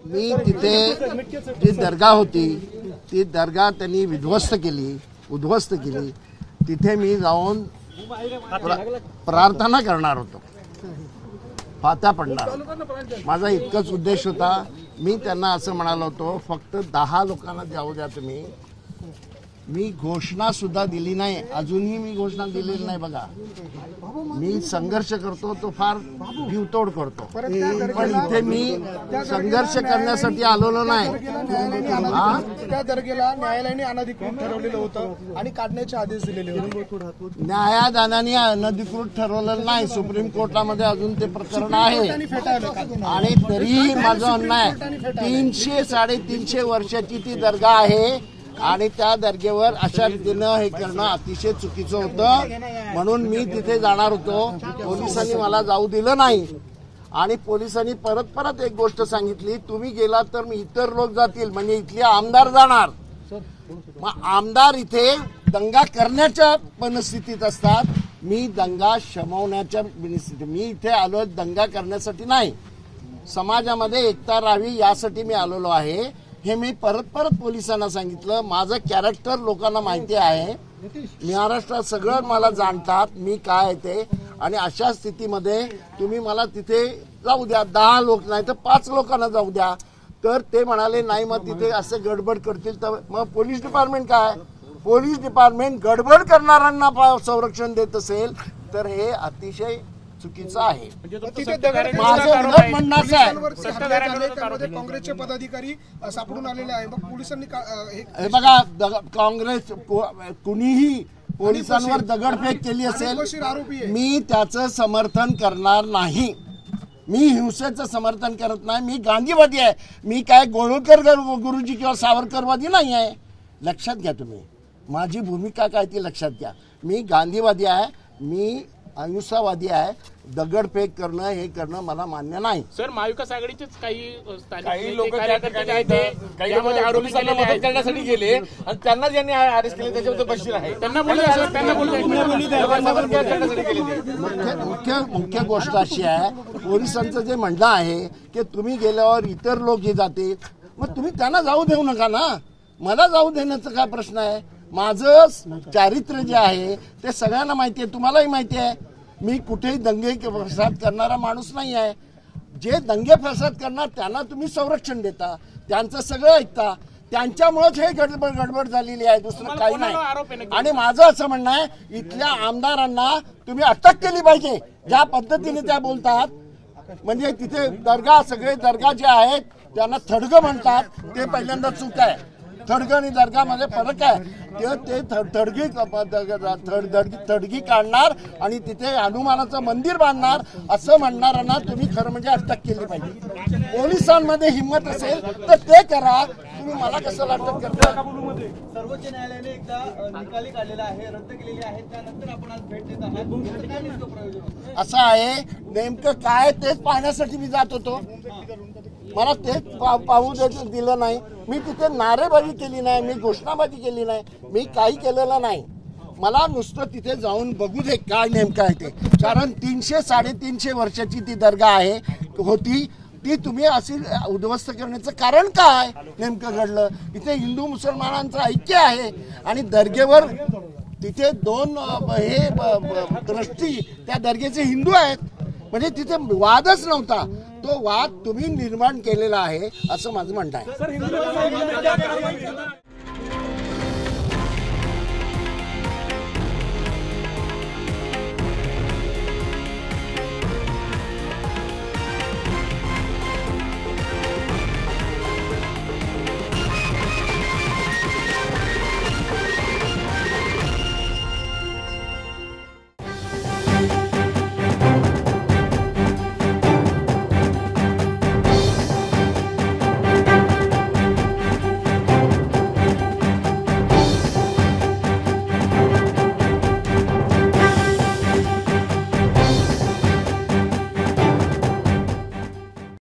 मी तिथे जी दर्गा होती ती दर्गा त्यांनी उद्ध्वस्त केली. तिथे मी जाऊन प्रार्थना करणार होतो, फात्या पडणार. माझा इतकाच उद्देश होता. मी त्यांना असं म्हणालो होतो, फक्त 10 लोकांना जाऊ द्या तुम्ही. मी घोषणा सुद्धा दिली नाही, अजूनही मी घोषणा दिलेली नाही. बघा, मी संघर्ष करतो तो फार जीवतोड करतो, पण इथे मी संघर्ष करण्यासाठी आलेलो नाही. त्या दर्गेला न्यायालयाने अनधिकृत ठरवलेलं होतं आणि काढण्याचे आदेश दिलेले होते. न्यायालयाने अनधिकृत ठरवलेलं नाही. सुप्रीम कोर्टामध्ये अजून ते प्रकरण आहे आणि तरीही माझं म्हणणं आहे, 300-350 वर्षाची ती दर्गा आहे आणि त्या दर्गेवर अशा रीतीनं हे करणं अतिशय चुकीचं होतं. म्हणून मी तिथे जाणार होतो. पोलिसांनी मला जाऊ दिलं नाही आणि पोलिसांनी परत एक गोष्ट सांगितली, तुम्ही गेलात तर मी इतर लोक जातील, म्हणजे इथले आमदार जाणार. मग आमदार इथे दंगा करण्याच्या मनस्थितीत असतात, मी दंगा शमवण्याच्या मनस्थितीत. मी इथे आलो दंगा करण्यासाठी नाही, समाजामध्ये एकता राहावी यासाठी मी आलेलो आहे. हे मी परत पोलिसांना सांगितलं. माझं कॅरेक्टर लोकांना माहिती आहे, महाराष्ट्रात सगळं मला जाणतात मी काय आहे ते. आणि अशा स्थितीमध्ये तुम्ही मला तिथे जाऊ द्या, 10 लोक नाही तर 5 लोकांना जाऊ द्या. तर ते म्हणाले नाही, मग तिथे असं गडबड करतील तर मग पोलीस डिपार्टमेंट काय? पोलीस डिपार्टमेंट गडबड करणाऱ्यांना संरक्षण देत असेल तर हे अतिशय चुकीचं आहे. माझं उलट म्हणणं असं आहे, काँग्रेसचे पदाधिकारी सापडून आलेले आहे. मग पोलिसांनी हे बघा, काँग्रेस कुणीही पोलिसांवर दगडफेक केली असेल, मी त्याचं समर्थन करणार नाही. मी हिंसेचं समर्थन करत नाही. मी गांधीवादी आहे. मी काय गोळवळकर गुरुजी किंवा सावरकरवादी नाही आहे. लक्षात घ्या, तुम्ही माझी भूमिका काय ती लक्षात घ्या. मी गांधीवादी आहे, मी अहिंसावादी आहे. दगडफेक करणं हे करणं मला मान्य नाही. सर, महाविकास आघाडीचेच काही लोक करण्यासाठी गेले आणि त्यांना ज्यांनी अरेस्ट केले त्याच्याबद्दल बशीर आहे. मुख्य गोष्ट अशी आहे, पोलिसांचं जे म्हणणं आहे की तुम्ही गेल्यावर इतर लोक जे जातील, मग तुम्ही त्यांना जाऊ देऊ नका ना. मला जाऊ देण्याचा काय प्रश्न आहे? माझं चारित्र्य जे आहे ते सगळ्यांना माहिती आहे, तुम्हालाही माहिती आहे. मी कुठेही दंगे फसाद करणारा माणूस नाही आहे. जे दंगे फसाद करणार त्यांना तुम्ही संरक्षण देता, त्यांचं सगळं ऐकता. त्यांच्यामुळेच हे गडबड झालेली आहे, दुसरं काही नाही. आणि माझं असं म्हणणं आहे, इथल्या आमदारांना तुम्ही अटक केली पाहिजे. ज्या पद्धतीने त्या बोलतात, म्हणजे तिथे सगळे दर्गा जे आहेत त्यांना थडगं म्हणतात, ते पहिल्यांदा चूक आहे. थडगं आणि दर्गामध्ये फरक आहे. ते थडगी काढणार आणि तिथे हनुमानाचं मंदिर बांधणार असं म्हणणाऱ्यांना तुम्ही खरं म्हणजे अटक केली पाहिजे. पोलिसांमध्ये हिंमत असेल तर ते करा. तुम्ही मला कसं अटक करता? सर्वोच्च न्यायालयाने एकदा निकाली काढलेला आहे, रद्द केलेली आहे, त्यानंतर आपण आज भेट देत आहात. असं आहे, नेमकं काय तेच पाहण्यासाठी मी जात होतो. मला तेच पाहू दिलं नाही. मी तिथे नारेबाजी केली नाही, मी घोषणाबाजी केली नाही, मी काही केलेलं नाही. मला नुसतं तिथे जाऊन बघू दे काय नेमकं आहे ते. कारण 300-350 वर्षाची ती दर्गा होती, ती तुम्ही अशी उद्ध्वस्त करण्याचं कारण काय नेमकं घडलं? इथे हिंदू मुसलमानांचं ऐक्य आहे आणि दर्गेवर तिथे 2 ट्रस्टी त्या दर्गेचे हिंदू आहेत, म्हणजे तिथे वादच नव्हता. तो वाद तुम्ही निर्माण केलेला आहे असं माझं म्हणणं आहे.